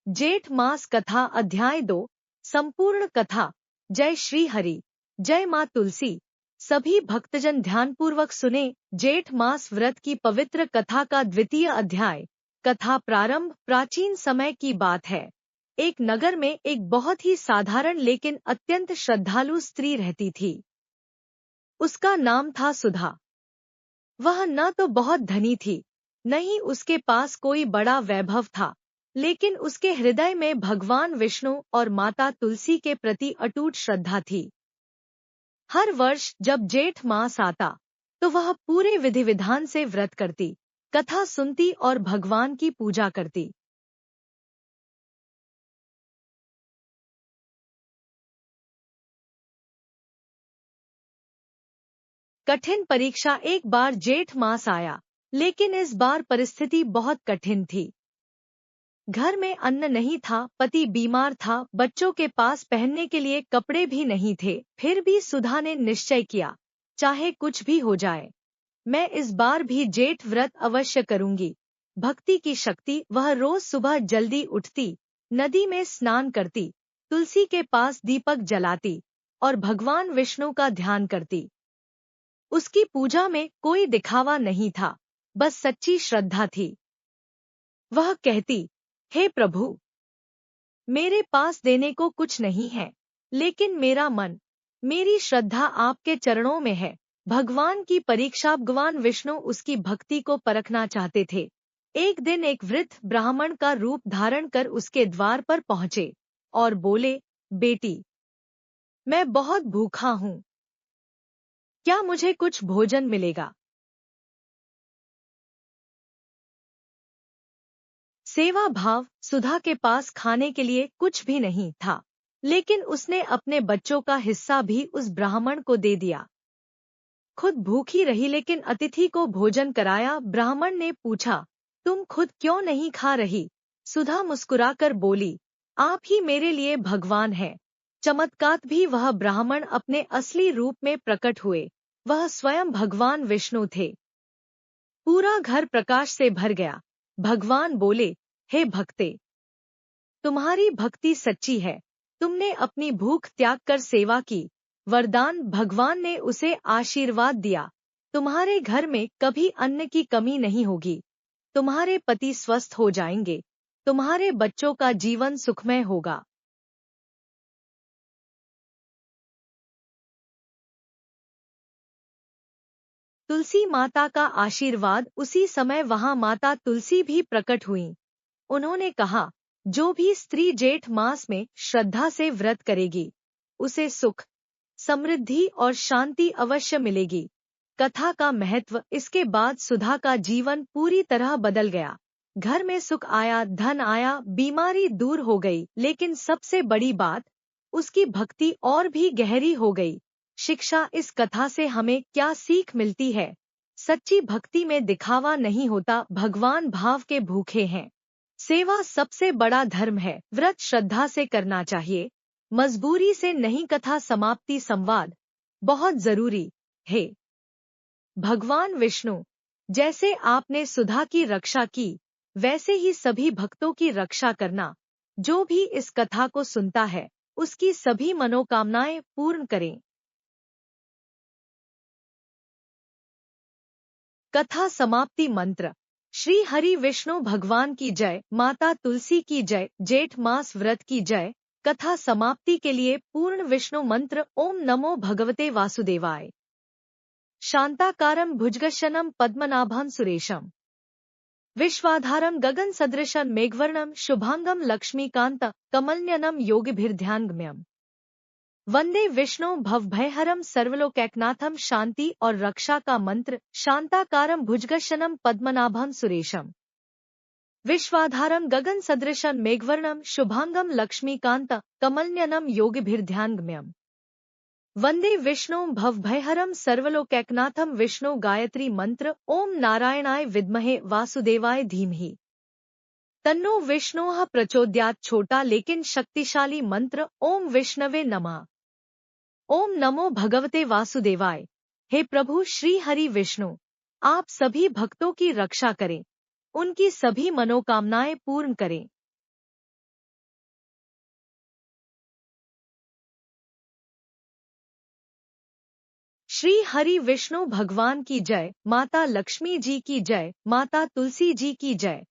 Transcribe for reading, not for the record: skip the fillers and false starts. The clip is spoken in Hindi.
जेठ मास कथा अध्याय 2 संपूर्ण कथा। जय श्री हरि, जय माँ तुलसी। सभी भक्तजन ध्यानपूर्वक सुने। जेठ मास व्रत की पवित्र कथा का द्वितीय अध्याय। कथा प्रारंभ। प्राचीन समय की बात है। एक नगर में एक बहुत ही साधारण लेकिन अत्यंत श्रद्धालु स्त्री रहती थी। उसका नाम था सुधा। वह न तो बहुत धनी थी, न ही उसके पास कोई बड़ा वैभव था, लेकिन उसके हृदय में भगवान विष्णु और माता तुलसी के प्रति अटूट श्रद्धा थी। हर वर्ष जब जेठ मास आता तो वह पूरे विधि विधान से व्रत करती, कथा सुनती और भगवान की पूजा करती। कठिन परीक्षा। एक बार जेठ मास आया, लेकिन इस बार परिस्थिति बहुत कठिन थी। घर में अन्न नहीं था, पति बीमार था, बच्चों के पास पहनने के लिए कपड़े भी नहीं थे। फिर भी सुधा ने निश्चय किया, चाहे कुछ भी हो जाए, मैं इस बार भी जेठ व्रत अवश्य करूंगी। भक्ति की शक्ति। वह रोज सुबह जल्दी उठती, नदी में स्नान करती, तुलसी के पास दीपक जलाती और भगवान विष्णु का ध्यान करती। उसकी पूजा में कोई दिखावा नहीं था, बस सच्ची श्रद्धा थी। वह कहती, हे प्रभु, मेरे पास देने को कुछ नहीं है, लेकिन मेरा मन, मेरी श्रद्धा आपके चरणों में है। भगवान की परीक्षा। भगवान विष्णु उसकी भक्ति को परखना चाहते थे। एक दिन एक वृद्ध ब्राह्मण का रूप धारण कर उसके द्वार पर पहुंचे और बोले, बेटी, मैं बहुत भूखा हूँ, क्या मुझे कुछ भोजन मिलेगा? सेवा भाव। सुधा के पास खाने के लिए कुछ भी नहीं था, लेकिन उसने अपने बच्चों का हिस्सा भी उस ब्राह्मण को दे दिया। खुद भूखी रही लेकिन अतिथि को भोजन कराया। ब्राह्मण ने पूछा, तुम खुद क्यों नहीं खा रही? सुधा मुस्कुराकर बोली, आप ही मेरे लिए भगवान हैं। चमत्कार भी। वह ब्राह्मण अपने असली रूप में प्रकट हुए। वह स्वयं भगवान विष्णु थे। पूरा घर प्रकाश से भर गया। भगवान बोले, हे भक्ते, तुम्हारी भक्ति सच्ची है, तुमने अपनी भूख त्याग कर सेवा की। वरदान। भगवान ने उसे आशीर्वाद दिया, तुम्हारे घर में कभी अन्न की कमी नहीं होगी, तुम्हारे पति स्वस्थ हो जाएंगे, तुम्हारे बच्चों का जीवन सुखमय होगा। तुलसी माता का आशीर्वाद। उसी समय वहां माता तुलसी भी प्रकट हुईं। उन्होंने कहा, जो भी स्त्री जेठ मास में श्रद्धा से व्रत करेगी, उसे सुख, समृद्धि और शांति अवश्य मिलेगी। कथा का महत्व। इसके बाद सुधा का जीवन पूरी तरह बदल गया। घर में सुख आया, धन आया, बीमारी दूर हो गई, लेकिन सबसे बड़ी बात, उसकी भक्ति और भी गहरी हो गई। शिक्षा। इस कथा से हमें क्या सीख मिलती है? सच्ची भक्ति में दिखावा नहीं होता, भगवान भाव के भूखे हैं। सेवा सबसे बड़ा धर्म है। व्रत श्रद्धा से करना चाहिए, मजबूरी से नहीं। कथा समाप्ति। संवाद बहुत जरूरी है। भगवान विष्णु, जैसे आपने सुधा की रक्षा की, वैसे ही सभी भक्तों की रक्षा करना। जो भी इस कथा को सुनता है, उसकी सभी मनोकामनाएं पूर्ण करें। कथा समाप्ति मंत्र। श्री हरि विष्णु भगवान की जय, माता तुलसी की जय, जेठ मास व्रत की जय। कथा समाप्ति के लिए पूर्ण विष्णु मंत्र। ओम नमो भगवते वासुदेवाय। शांताकारं भुजगशयनं पद्मनाभं सुरेशं, विश्वाधारं गगन सदृशं मेघवर्णं, शुभांगं लक्ष्मीकांत कमलनयनं योगिभिर्ध्यानगम्यं। वंदे विष्णु भवभयहरं सर्वलोकैकनाथं। शांति और रक्षा का मंत्र। शांताकारं भुजगशयनं पद्मनाभं सुरेशं, विश्वाधारं गगन सदृशं मेघवर्णं, शुभांगं लक्ष्मीकांत कमलनयनं योगिभिर्ध्यानगम्यं। वंदे विष्णु भवभयहरं सर्वलोकैकनाथं। विष्णु गायत्री मंत्र। ओम नारायणाय विद्महे वासुदेवाय धीमहि, तन्नो विष्णुः प्रचोदयात्। छोटा लेकिन शक्तिशाली मंत्र। ओम विष्णवे नमः। ओम नमो भगवते वासुदेवाय। हे प्रभु श्री हरि विष्णु, आप सभी भक्तों की रक्षा करें, उनकी सभी मनोकामनाएं पूर्ण करें। श्री हरि विष्णु भगवान की जय, माता लक्ष्मी जी की जय, माता तुलसी जी की जय।